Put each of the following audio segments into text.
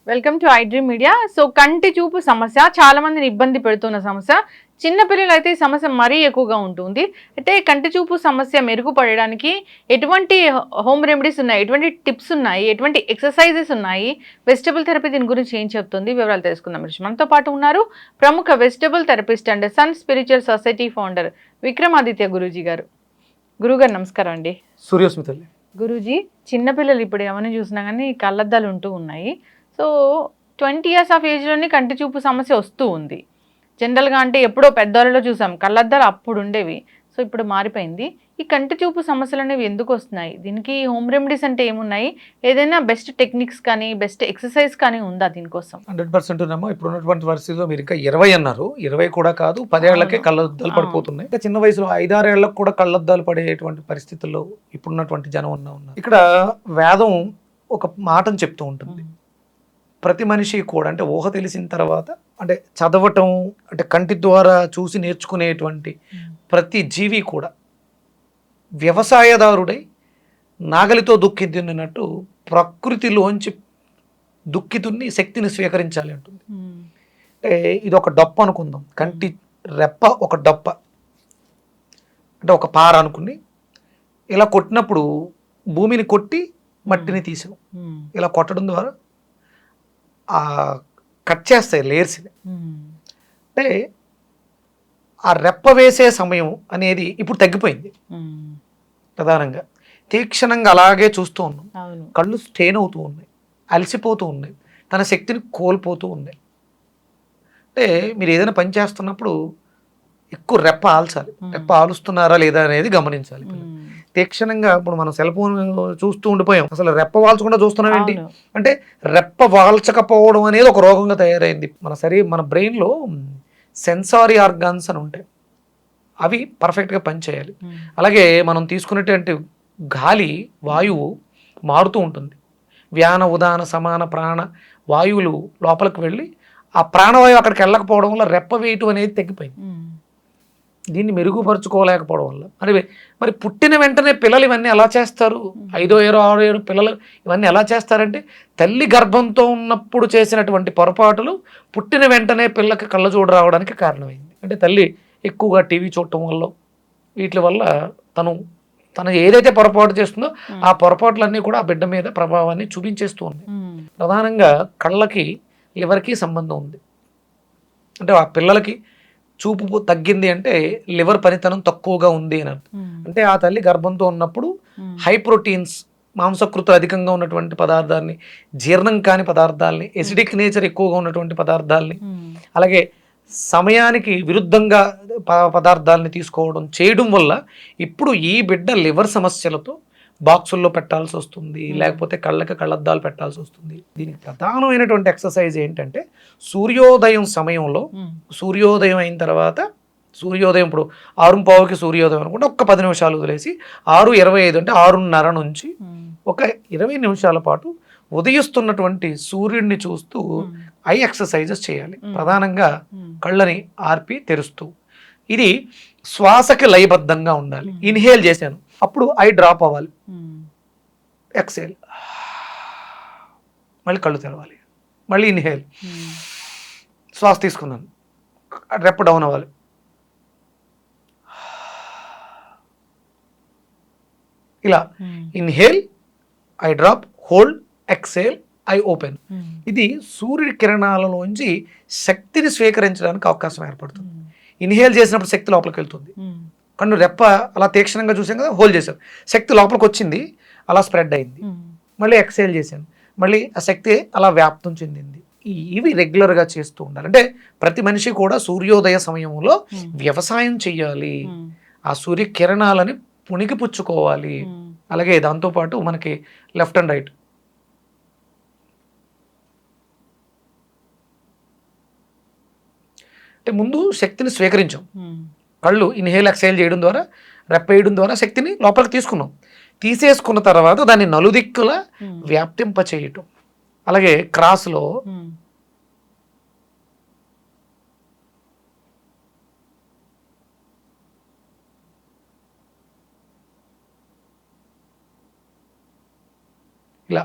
Welcome to iDream media. So కంటి చూపు సమస్య చాలా మందిని ఇబ్బంది పెడుతున్న సమస్య. చిన్నపిల్లలు అయితే ఈ సమస్య మరీ ఎక్కువగా ఉంటుంది. అయితే కంటి చూపు సమస్య మెరుగుపడడానికి ఎటువంటి హోమ్ రెమెడీస్ ఉన్నాయి, ఎటువంటి టిప్స్ ఉన్నాయి, ఎటువంటి ఎక్సర్సైజెస్ ఉన్నాయి, వెజిటబుల్ థెరపీ దీని గురించి ఏం చెప్తుంది, వివరాలు తెలుసుకుందాం. మనతో పాటు ఉన్నారు ప్రముఖ vegetable therapist and sun spiritual society founder Vikramaditya Guruji గారు. గురుగారు నమస్కారం అండి. సూర్యోస్మితల్లి. గురూజీ, చిన్నపిల్లలు ఇప్పుడు ఎవరిని చూసినా కానీ కళ్ళద్దాలు ఉంటూ ఉన్నాయి. సో 20 years ఆఫ్ ఏజ్లోనే కంటి చూపు సమస్య వస్తూ ఉంది. జనరల్గా అంటే ఎప్పుడో పెద్దవాళ్ళలో చూసాం, కళ్ళద్దాలు అప్పుడు ఉండేవి, సో ఇప్పుడు మారిపోయింది. ఈ కంటి చూపు సమస్యలు అనేవి ఎందుకు వస్తున్నాయి? దీనికి హోమ్ రెమెడీస్ అంటే ఏమున్నాయి? ఏదైనా బెస్ట్ టెక్నిక్స్ కానీ బెస్ట్ ఎక్సర్సైజ్ కానీ ఉందా దీనికోసం? 100% ఉన్నామో. ఇప్పుడు ఉన్నటువంటి పరిస్థితిలో మీరు ఇంకా 20 అన్నారు. 20 కూడా కాదు, 10 ఏళ్లకే కళ్ళద్దాలు పడిపోతున్నాయి. ఇంకా చిన్న వయసులో 5-6 ఏళ్లకు కూడా కళ్ళద్దాలు పడేటువంటి పరిస్థితుల్లో ఇప్పుడున్నటువంటి జనం ఉన్నారు. ఇక్కడ వేదం ఒక మాటను చెప్తూ ఉంటుంది. ప్రతి మనిషి కూడా అంటే ఊహ తెలిసిన తర్వాత అంటే చదవటం అంటే కంటి ద్వారా చూసి నేర్చుకునేటువంటి ప్రతి జీవి కూడా వ్యవసాయదారుడై నాగలితో దుక్కితున్నట్టు ప్రకృతిలోంచి దుక్కితున్ని శక్తిని స్వీకరించాలి అంటుంది. అంటే ఇది ఒక డొప్ప అనుకుందాం. కంటి రెప్ప ఒక డొప్ప అంటే ఒక పార అనుకుని ఇలా కొట్టినప్పుడు భూమిని కొట్టి మట్టిని తీసాం. ఇలా కొట్టడం ద్వారా కట్ చేస్తాయి లేయర్స్ని. అంటే ఆ రెప్ప వేసే సమయం అనేది ఇప్పుడు తగ్గిపోయింది. ప్రధానంగా తీక్షణంగా అలాగే చూస్తూ ఉన్నాం. కళ్ళు స్ట్రెయిన్ అవుతూ ఉన్నాయి, అలసిపోతూ ఉన్నాయి, తన శక్తిని కోల్పోతూ ఉన్నాయి. అంటే మీరు ఏదైనా పని చేస్తున్నప్పుడు ఎక్కువ రెప్ప ఆల్చాలి. రెప్ప ఆలుస్తున్నారా లేదా అనేది గమనించాలి. తీక్షణంగా ఇప్పుడు మనం సెల్ ఫోన్ చూస్తూ ఉండిపోయాం, అసలు రెప్ప వాల్చకుండా చూస్తున్నాం ఏంటి అంటే రెప్ప వాల్చకపోవడం అనేది ఒక రోగంగా తయారైంది. మన బ్రెయిన్లో సెన్సారీ ఆర్గాన్స్ అని ఉంటాయి, అవి పర్ఫెక్ట్గా పనిచేయాలి. అలాగే మనం తీసుకునేటువంటి గాలి వాయువు మారుతూ ఉంటుంది. వ్యాన ఉదాన సమాన ప్రాణ వాయువులు లోపలికి వెళ్ళి ఆ ప్రాణవాయువు అక్కడికి వెళ్ళకపోవడం వల్ల రెప్ప వేయటం అనేది తగ్గిపోయింది. దీన్ని మెరుగుపరుచుకోలేకపోవడం వల్ల మరి పుట్టిన వెంటనే పిల్లలు ఇవన్నీ ఎలా చేస్తారు? 5వ ఏరో 6వ ఏరో పిల్లలు ఇవన్నీ ఎలా చేస్తారంటే తల్లి గర్భంతో ఉన్నప్పుడు చేసినటువంటి పొరపాటులు పుట్టిన వెంటనే పిల్లకి కళ్ళజోడు రావడానికి కారణమైంది. అంటే తల్లి ఎక్కువగా టీవీ చూడటం వల్ల వీటి వల్ల తను ఏదైతే పొరపాటు చేస్తుందో ఆ పొరపాట్లన్నీ కూడా ఆ బిడ్డ మీద ప్రభావాన్ని చూపించేస్తూ ఉంది. ప్రధానంగా కళ్ళకి లివర్కి సంబంధం ఉంది. అంటే ఆ పిల్లలకి చూపు తగ్గింది అంటే లివర్ పనితనం తక్కువగా ఉంది అని అంటే ఆ తల్లి గర్భంతో ఉన్నప్పుడు హై ప్రోటీన్స్ మాంసకృతులు అధికంగా ఉన్నటువంటి పదార్థాలని, జీర్ణం కాని పదార్థాలని, ఎసిడిక్ నేచర్ ఎక్కువగా ఉన్నటువంటి పదార్థాలని, అలాగే సమయానికి విరుద్ధంగా పదార్థాలని తీసుకోవడం చేయడం వల్ల ఇప్పుడు ఈ బిడ్డ లివర్ సమస్యలతో బాక్సుల్లో పెట్టాల్సి వస్తుంది, లేకపోతే కళ్ళద్దాలు పెట్టాల్సి వస్తుంది. దీనికి ప్రధానమైనటువంటి ఎక్సర్సైజ్ ఏంటంటే సూర్యోదయం సమయంలో, సూర్యోదయం అయిన తర్వాత, సూర్యోదయం ఇప్పుడు 6:15కి సూర్యోదయం అనుకుంటే ఒక్క 10 నిమిషాలు వదిలేసి 6:25 అంటే 6:30 నుంచి ఒక 20 నిమిషాల పాటు ఉదయిస్తున్నటువంటి సూర్యుడిని చూస్తూ ఐ ఎక్సర్సైజెస్ చేయాలి. ప్రధానంగా కళ్ళని ఆర్పి తెరుస్తూ, ఇది శ్వాసకి లయబద్ధంగా ఉండాలి. ఇన్హేల్ చేశాను, అప్పుడు ఐ డ్రాప్ అవ్వాలి, ఎక్సేల్, మళ్ళీ కళ్ళు తెరవాలి, మళ్ళీ ఇన్హేల్, శ్వాస తీసుకున్నాను, రెప్ప డౌన్ అవ్వాలి, ఇలా inhale, I drop, hold, exhale, I open. ఇది సూర్యుడి కిరణాలలోంచి శక్తిని స్వీకరించడానికి అవకాశం ఏర్పడుతుంది. ఇన్హేల్ చేసినప్పుడు శక్తి లోపలికి వెళ్తుంది, కన్ను రెప్ప అలా తీక్షణంగా చూసాం కదా, హోల్డ్ చేశాను, శక్తి లోపలికి వచ్చింది, అలా స్ప్రెడ్ అయింది, మళ్ళీ ఎక్సేల్ చేశాను, మళ్ళీ ఆ శక్తి అలా వ్యాప్తం చెందింది. ఇవి రెగ్యులర్గా చేస్తూ ఉండాలి. అంటే ప్రతి మనిషి కూడా సూర్యోదయ సమయంలో వ్యవసాయం చెయ్యాలి, ఆ సూర్య కిరణాలని పుణికిపుచ్చుకోవాలి. అలాగే దాంతోపాటు మనకి లెఫ్ట్ అండ్ రైట్ అంటే ముందు శక్తిని స్వీకరించాం, కళ్ళు ఇన్హేల్ ఎక్సేల్ చేయడం ద్వారా, రెప్ప వేయడం ద్వారా శక్తిని లోపలికి తీసుకున్నాం. తీసేసుకున్న తర్వాత దాన్ని నలుదిక్కుల వ్యాప్తింప చేయటం. అలాగే క్రాస్లో ఇలా.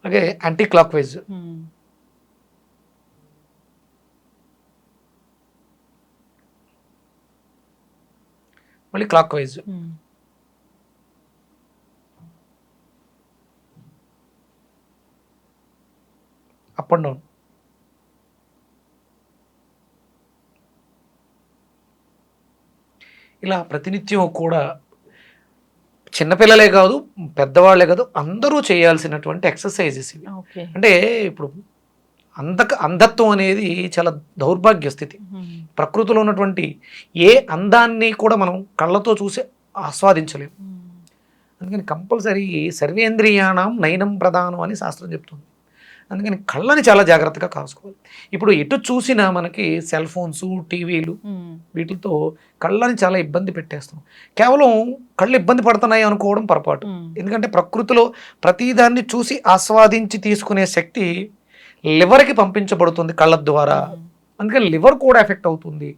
అలాగే యాంటీ క్లాక్ వైజ్, మళ్ళీ clock wise, up and down. ఇలా ప్రతినిత్యం కూడా చిన్నపిల్లలే కాదు, పెద్దవాళ్లే కాదు, అందరూ చేయాల్సినటువంటి ఎక్సర్సైజెస్ ఇవి. అంటే ఇప్పుడు అంధత్వం అనేది చాలా దౌర్భాగ్య స్థితి. ప్రకృతిలో ఉన్నటువంటి ఏ అందాన్ని కూడా మనం కళ్ళతో చూసి ఆస్వాదించలేము. అందుకని కంపల్సరీ సర్వేంద్రియాణం నయనం ప్రధానం అని శాస్త్రం చెప్తుంది. అందుకని కళ్ళని చాలా జాగ్రత్తగా కాసుకోవాలి. ఇప్పుడు ఎటు చూసినా మనకి సెల్ ఫోన్స్, టీవీలు, వీటితో కళ్ళని చాలా ఇబ్బంది పెట్టేస్తున్నాం. కేవలం కళ్ళు ఇబ్బంది పడుతున్నాయి అనుకోవడం పొరపాటు. ఎందుకంటే ప్రకృతిలో ప్రతిదాన్ని చూసి ఆస్వాదించి తీసుకునే శక్తి లివర్కి పంపించబడుతుంది కళ్ళ ద్వారా. అందుకని లివర్ కూడా ఎఫెక్ట్ అవుతుంది.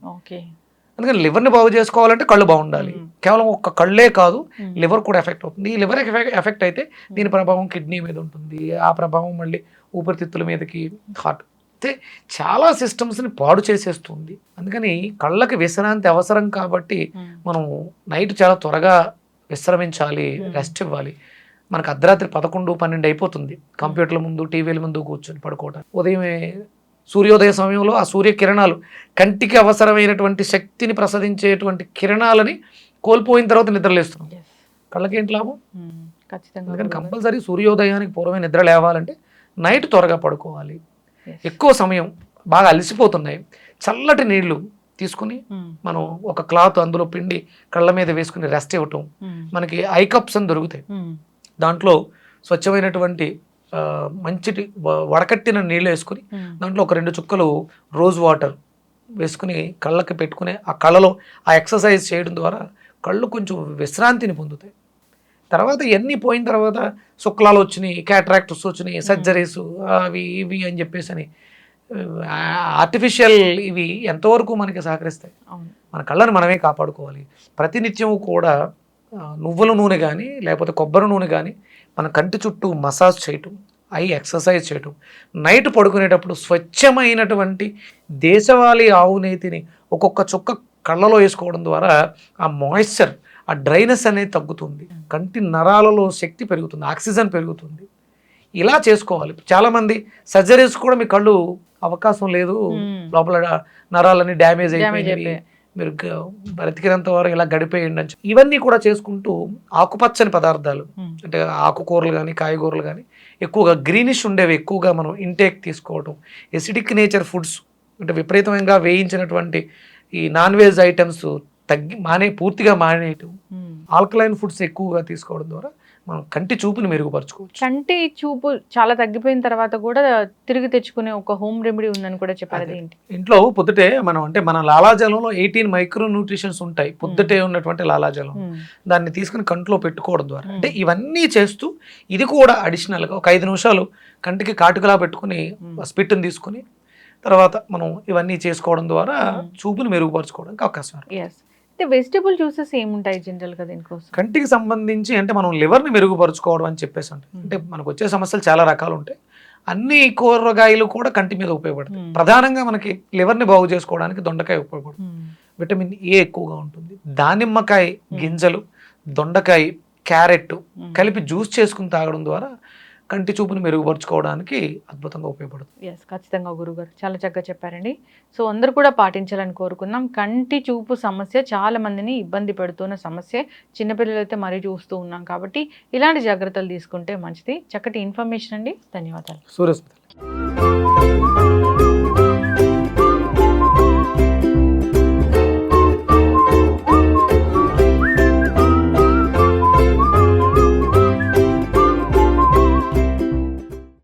అందుకని లివర్ని బాగు చేసుకోవాలంటే కళ్ళు బాగుండాలి. కేవలం ఒక్క కళ్ళే కాదు, లివర్ కూడా ఎఫెక్ట్ అవుతుంది. ఈ లివర్ ఎఫెక్ట్ అయితే దీని ప్రభావం కిడ్నీ మీద ఉంటుంది, ఆ ప్రభావం మళ్ళీ ఊపిరితిత్తుల మీదకి, హార్ట్, అయితే చాలా సిస్టమ్స్ని పాడు చేసేస్తుంది. అందుకని కళ్ళకి విశ్రాంతి అవసరం కాబట్టి మనం నైట్ చాలా త్వరగా విశ్రమించాలి, రెస్ట్ ఇవ్వాలి. మనకు అర్ధరాత్రి 11, 12 అయిపోతుంది కంప్యూటర్ల ముందు, టీవీల ముందు కూర్చొని పడుకోవడం. ఉదయమే సూర్యోదయ సమయంలో ఆ సూర్యకిరణాలు కంటికి అవసరమైనటువంటి శక్తిని ప్రసాదించేటువంటి కిరణాలని కోల్పోయిన తర్వాత నిద్రలేస్తున్నాం. కళ్ళకి ఏంటి లాభం? అందుకని కంపల్సరీ సూర్యోదయానికి పూర్వమే నిద్ర లేవాలంటే నైట్ త్వరగా పడుకోవాలి. ఎక్కువ సమయం బాగా అలసిపోతున్నాయి, చల్లటి నీళ్లు తీసుకుని మనం ఒక క్లాత్ అందులో పిండి కళ్ళ మీద వేసుకుని రెస్ట్ ఇవ్వటం. మనకి ఐ కప్స్ అని దొరుకుతాయి, దాంట్లో స్వచ్ఛమైనటువంటి మంచి వడకట్టిన నీళ్ళు వేసుకుని దాంట్లో ఒక 2 చుక్కలు రోజ్ వాటర్ వేసుకుని కళ్ళకి పెట్టుకుని ఆ కళ్ళలో ఆ ఎక్సర్సైజ్ చేయడం ద్వారా కళ్ళు కొంచెం విశ్రాంతిని పొందుతాయి. తర్వాత ఇవన్నీ పోయిన తర్వాత శుక్లాలు వచ్చినాయి, క్యాట్రాక్ట్స్ వచ్చినాయి, సర్జరీస్ అవి ఇవి అని చెప్పేసి అని ఆర్టిఫిషియల్ ఇవి ఎంతవరకు మనకి సహకరిస్తాయి? మన కళ్ళని మనమే కాపాడుకోవాలి. ప్రతినిత్యం కూడా నువ్వుల నూనె కానీ లేకపోతే కొబ్బరి నూనె కానీ మన కంటి చుట్టూ మసాజ్ చేయటం, ఐ ఎక్సర్సైజ్ చేయటం, నైట్ పడుకునేటప్పుడు స్వచ్ఛమైనటువంటి దేశవాళీ ఆవు నేతిని ఒక్కొక్క చుక్క కళ్ళలో వేసుకోవడం ద్వారా ఆ మాయిశ్చర్, ఆ డ్రైనెస్ అనేది తగ్గుతుంది, కంటి నరాలలో శక్తి పెరుగుతుంది, ఆక్సిజన్ పెరుగుతుంది. ఇలా చేసుకోవాలి. చాలామంది సర్జరీస్ కూడా మీ కళ్ళు అవకాశం లేదు, లోపల నరాలన్నీ డ్యామేజ్ అయిపోయింది, మీరు బ్రతికినంత వరకు ఇలా గడిపేయండి అని. ఇవన్నీ కూడా చేసుకుంటూ ఆకుపచ్చని పదార్థాలు అంటే ఆకుకూరలు కానీ కాయగూరలు కానీ ఎక్కువగా గ్రీనిష్ ఉండేవి ఎక్కువగా మనం ఇంటేక్ తీసుకోవడం, ఎసిడిక్ నేచర్ ఫుడ్స్ అంటే విపరీతంగా వేయించినటువంటి ఈ నాన్ వెజ్ ఐటమ్స్ పూర్తిగా మానేయటం, ఆల్కలైన్ ఫుడ్స్ ఎక్కువగా తీసుకోవడం ద్వారా మనం కంటి చూపుని మెరుగుపరచుకోవచ్చు. కంటి చూపు చాలా తగ్గిపోయిన తర్వాత కూడా తిరిగి తెచ్చుకునే ఒక హోమ్ రెమెడీ ఉందని కూడా చెప్పారు. ఇంట్లో పొద్దుటే మనం అంటే మన లాలాజలంలో 18 మైక్రో న్యూట్రిషన్స్ ఉంటాయి. పొద్దుటే ఉన్నటువంటి లాలాజలం దాన్ని తీసుకుని కంట్లో పెట్టుకోవడం ద్వారా అంటే ఇవన్నీ చేస్తూ ఇది కూడా అడిషనల్గా ఒక 5 నిమిషాలు కంటికి కాటుకలా పెట్టుకుని స్పిట్ని తీసుకుని తర్వాత మనం ఇవన్నీ చేసుకోవడం ద్వారా చూపుని మెరుగుపరచుకోవడానికి అవకాశం. వెజిటబుల్ జ్యూసెస్ ఏముంటాయి జనరల్ గా దీనికోసం? కంటికి సంబంధించి అంటే మనం లివర్ని మెరుగుపరచుకోవడం అని చెప్పేసి అంటే మనకు వచ్చే సమస్యలు చాలా రకాలు ఉంటాయి. అన్ని కూరగాయలు కూడా కంటి మీద ఉపయోగపడతాయి. ప్రధానంగా మనకి లివర్ని బాగు చేసుకోవడానికి దొండకాయ ఉపయోగపడుతుంది. విటమిన్ ఏ ఎక్కువగా ఉంటుంది. దానిమ్మకాయ గింజలు, దొండకాయ, క్యారెట్ కలిపి జ్యూస్ చేసుకుని తాగడం ద్వారా కంటి చూపుని మెరుగుపరుచుకోవడానికి అద్భుతంగా ఉపయోగపడుతుంది. ఖచ్చితంగా గురుగారు చాలా చక్కగా చెప్పారండి. సో అందరూ కూడా పాటించాలని కోరుకున్నాం. కంటి చూపు సమస్య చాలా మందిని ఇబ్బంది పెడుతున్న సమస్య, చిన్నపిల్లలు అయితే మరీ చూస్తూ ఉన్నాం కాబట్టి ఇలాంటి జాగ్రత్తలు తీసుకుంటే మంచిది. చక్కటి ఇన్ఫర్మేషన్ అండి, ధన్యవాదాలు. సూర్యస్మిత.